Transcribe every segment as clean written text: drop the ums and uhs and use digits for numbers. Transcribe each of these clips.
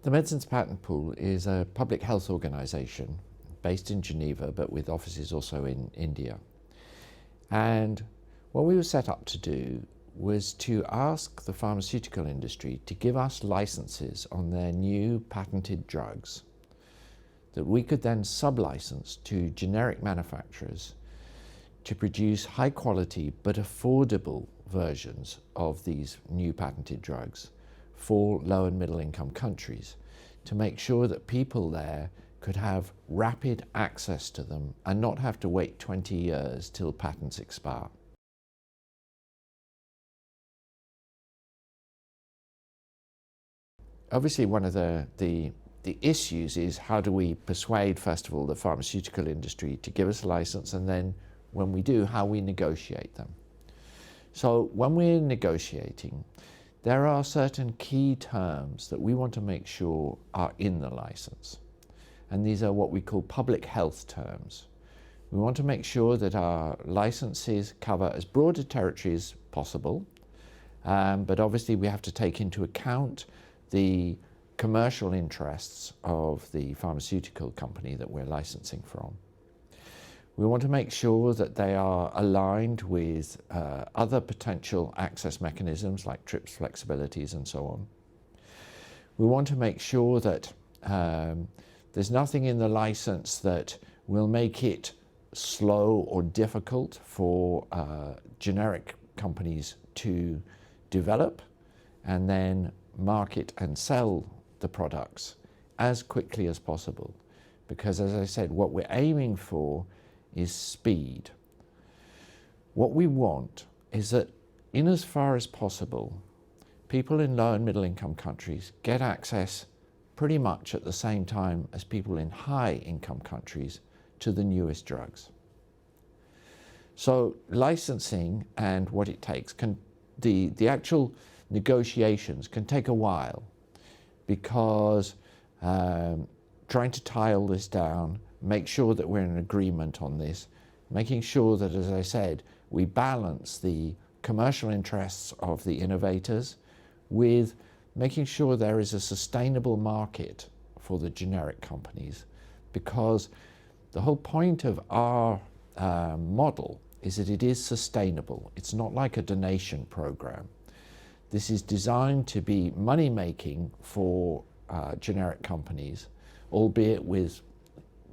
The Medicines Patent Pool is a public health organisation based in Geneva, but with offices also in India. And what we were set up to do was to ask the pharmaceutical industry to give us licenses on their new patented drugs that we could then sub-license to generic manufacturers to produce high quality but affordable versions of these new patented drugs for low and middle income countries, to make sure that people there could have rapid access to them and not have to wait 20 years till patents expire. Obviously, one of the issues is how do we persuade, first of all, the pharmaceutical industry to give us a license, and then when we do, how we negotiate them. So when we're negotiating, there are certain key terms that we want to make sure are in the license. And these are what we call public health terms. We want to make sure that our licenses cover as broad a territory as possible, but obviously we have to take into account the commercial interests of the pharmaceutical company that we're licensing from. We want to make sure that they are aligned with other potential access mechanisms like TRIPS flexibilities and so on. We want to make sure that there's nothing in the license that will make it slow or difficult for generic companies to develop and then market and sell the products as quickly as possible. Because as I said, what we're aiming for is speed. What we want is that in as far as possible, people in low and middle income countries get access pretty much at the same time as people in high income countries to the newest drugs. So licensing and what it takes, the actual negotiations can take a while, because trying to tie all this down, make sure that we're in agreement on this, making sure that, as I said, we balance the commercial interests of the innovators with making sure there is a sustainable market for the generic companies, because the whole point of our model is that it is sustainable. It's not like a donation program. This is designed to be money-making for generic companies, albeit with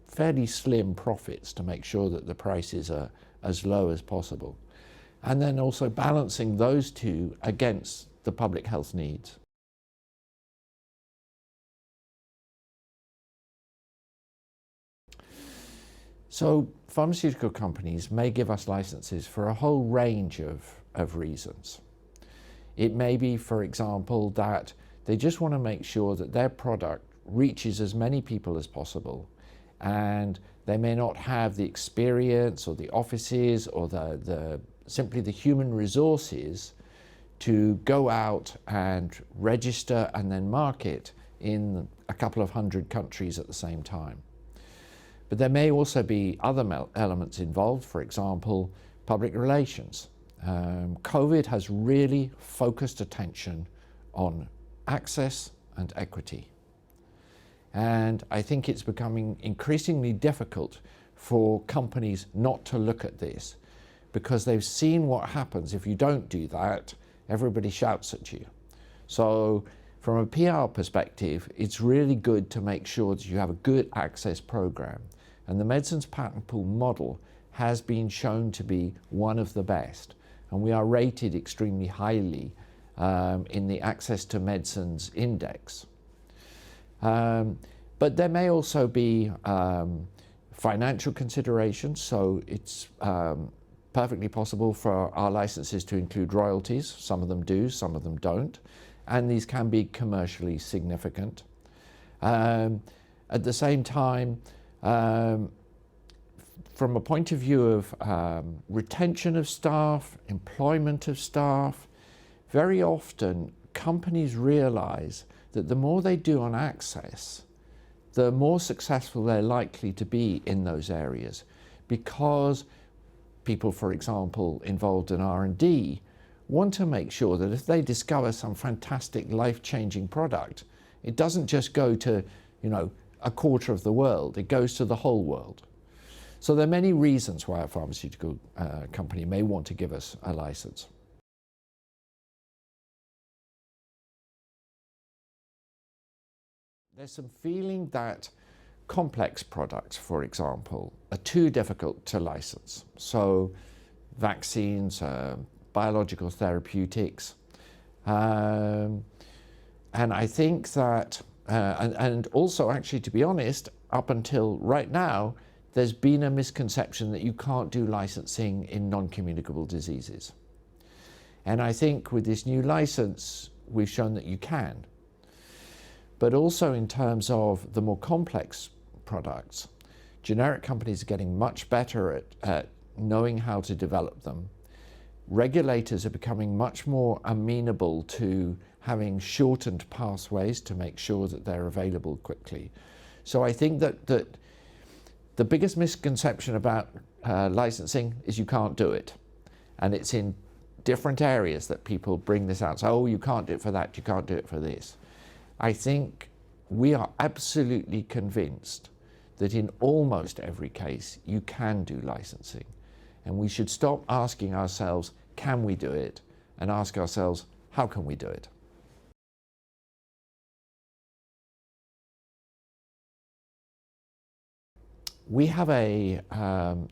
fairly slim profits to make sure that the prices are as low as possible. And then also balancing those two against the public health needs. So pharmaceutical companies may give us licenses for a whole range of reasons. It may be, for example, that they just want to make sure that their product reaches as many people as possible, and they may not have the experience or the offices or simply the human resources to go out and register and then market in a couple of hundred countries at the same time. But there may also be other elements involved, for example, public relations. COVID has really focused attention on access and equity. And I think it's becoming increasingly difficult for companies not to look at this, because they've seen what happens if you don't do that. Everybody shouts at you. So from a PR perspective, it's really good to make sure that you have a good access program. And the Medicines Patent Pool model has been shown to be one of the best. And we are rated extremely highly in the Access to Medicines Index. But there may also be financial considerations, so it's perfectly possible for our licenses to include royalties. Some of them do, some of them don't, and these can be commercially significant. At the same time, from a point of view of retention of staff, employment of staff, very often companies realize that the more they do on access, the more successful they're likely to be in those areas, because people, for example, involved in R&D want to make sure that if they discover some fantastic life-changing product, It doesn't just go to, a quarter of the world. It goes to the whole world. So there are many reasons why a pharmaceutical company may want to give us a license. There's some feeling that complex products, for example, are too difficult to license. So vaccines, biological therapeutics, and I think that, and also actually, to be honest, up until right now, there's been a misconception that you can't do licensing in non-communicable diseases. And I think with this new license, we've shown that you can. But also in terms of the more complex products, generic companies are getting much better at knowing how to develop them. Regulators are becoming much more amenable to having shortened pathways to make sure that they're available quickly. So I think that the biggest misconception about licensing is you can't do it. And it's in different areas that people bring this out. So, oh, you can't do it for that, you can't do it for this. I think we are absolutely convinced that in almost every case you can do licensing. And we should stop asking ourselves, can we do it? And ask ourselves, how can we do it? We have a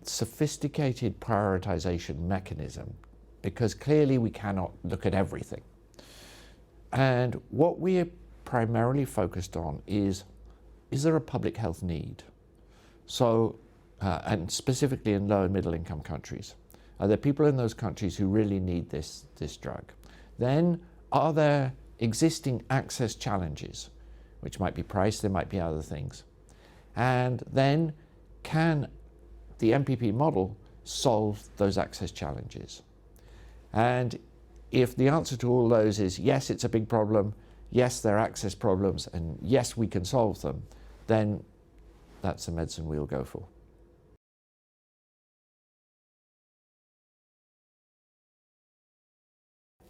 sophisticated prioritization mechanism because clearly we cannot look at everything. And what we are primarily focused on is there a public health need? So, and specifically in low and middle income countries, are there people in those countries who really need this drug? Then, are there existing access challenges, which might be price, there might be other things. And then, can the MPP model solve those access challenges? And if the answer to all those is yes, it's a big problem, yes, there are access problems, and yes, we can solve them, then that's the medicine we'll go for.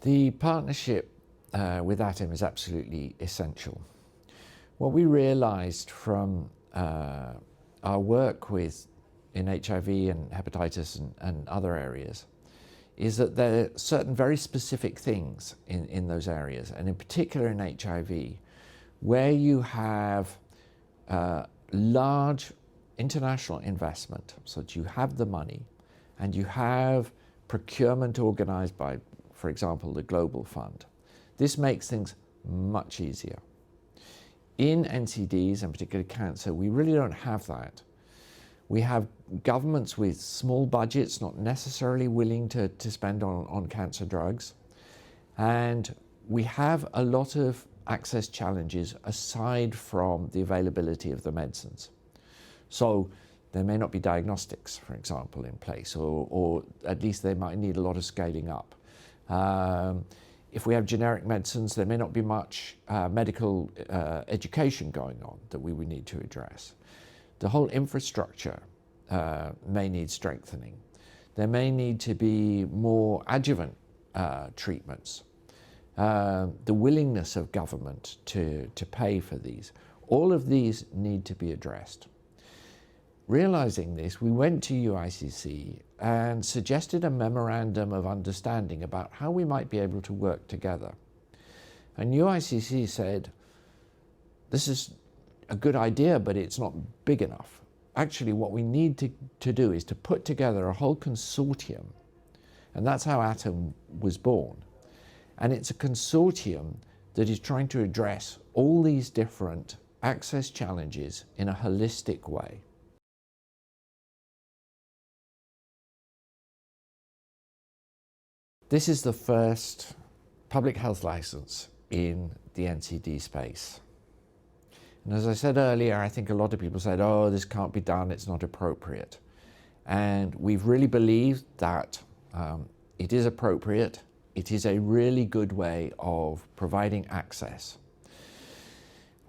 The partnership with Atom is absolutely essential. What we realized from our work in HIV and hepatitis and other areas is that there are certain very specific things in those areas, and in particular in HIV, where you have large international investment, so that you have the money and you have procurement organized by, for example, the Global Fund. This makes things much easier. In NCDs, and particularly cancer, we really don't have that. We have governments with small budgets, not necessarily willing to spend on cancer drugs. And we have a lot of access challenges aside from the availability of the medicines. So there may not be diagnostics, for example, in place, or at least they might need a lot of scaling up. If we have generic medicines, there may not be much medical education going on that we would need to address. The whole infrastructure may need strengthening. There may need to be more adjuvant treatments. The willingness of government to pay for these. All of these need to be addressed. Realizing this, we went to UICC and suggested a memorandum of understanding about how we might be able to work together. And UICC said, this is a good idea, but it's not big enough. Actually, what we need to do is to put together a whole consortium, and that's how Atom was born. And it's a consortium that is trying to address all these different access challenges in a holistic way. This is the first public health license in the NCD space. And as I said earlier, I think a lot of people said, oh, this can't be done, it's not appropriate. And we've really believed that it is appropriate. It is a really good way of providing access.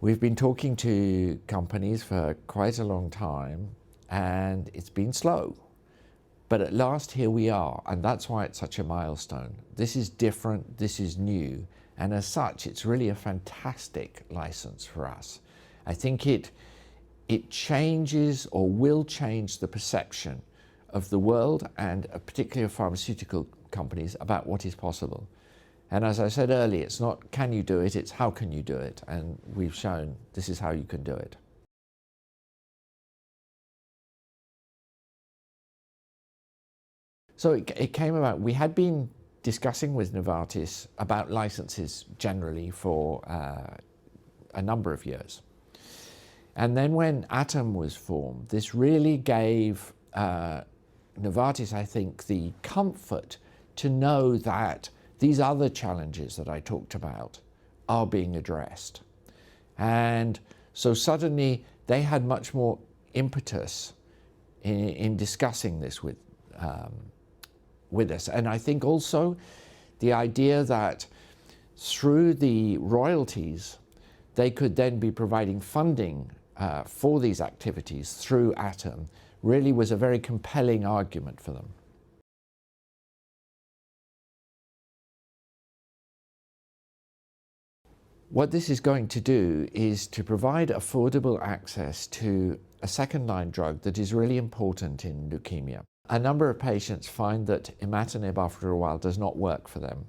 We've been talking to companies for quite a long time, and it's been slow. But at last, here we are, and that's why it's such a milestone. This is different, this is new, And as such, it's really a fantastic license for us. I think it changes or will change the perception of the world and particularly of pharmaceutical companies about what is possible. And as I said earlier, it's not can you do it, it's how can you do it. And we've shown this is how you can do it. So it came about, we had been discussing with Novartis about licenses generally for a number of years. And then when Atom was formed, this really gave Novartis, I think, the comfort to know that these other challenges that I talked about are being addressed. And so suddenly they had much more impetus in discussing this with us. And I think also the idea that through the royalties, they could then be providing funding for these activities through Atom really was a very compelling argument for them. What this is going to do is to provide affordable access to a second-line drug that is really important in leukemia. A number of patients find that imatinib after a while does not work for them,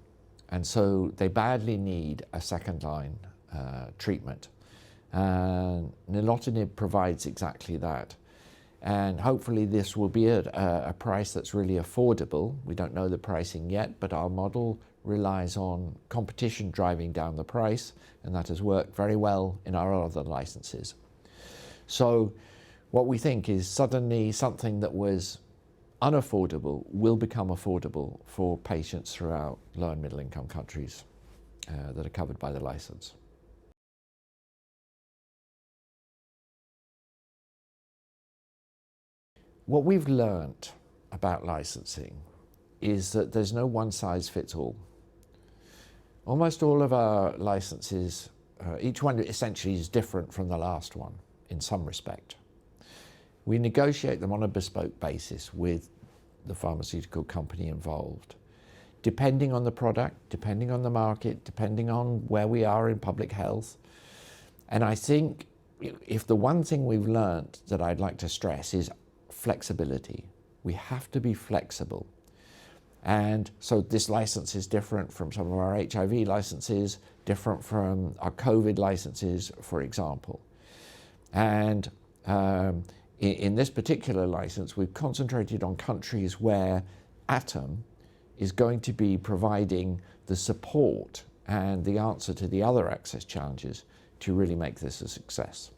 and so they badly need a second-line treatment. And nilotinib provides exactly that. And hopefully this will be at a price that's really affordable. We don't know the pricing yet, but our model relies on competition driving down the price, and that has worked very well in our other licenses. So what we think is suddenly something that was unaffordable will become affordable for patients throughout low and middle income countries that are covered by the license. What we've learnt about licensing is that there's no one size fits all. Almost all of our licenses, each one essentially is different from the last one in some respect. We negotiate them on a bespoke basis with the pharmaceutical company involved, depending on the product, depending on the market, depending on where we are in public health. And I think if the one thing we've learnt that I'd like to stress is flexibility. We have to be flexible. And so this license is different from some of our HIV licenses, different from our COVID licenses, for example. And in this particular license, we've concentrated on countries where Atom is going to be providing the support and the answer to the other access challenges to really make this a success.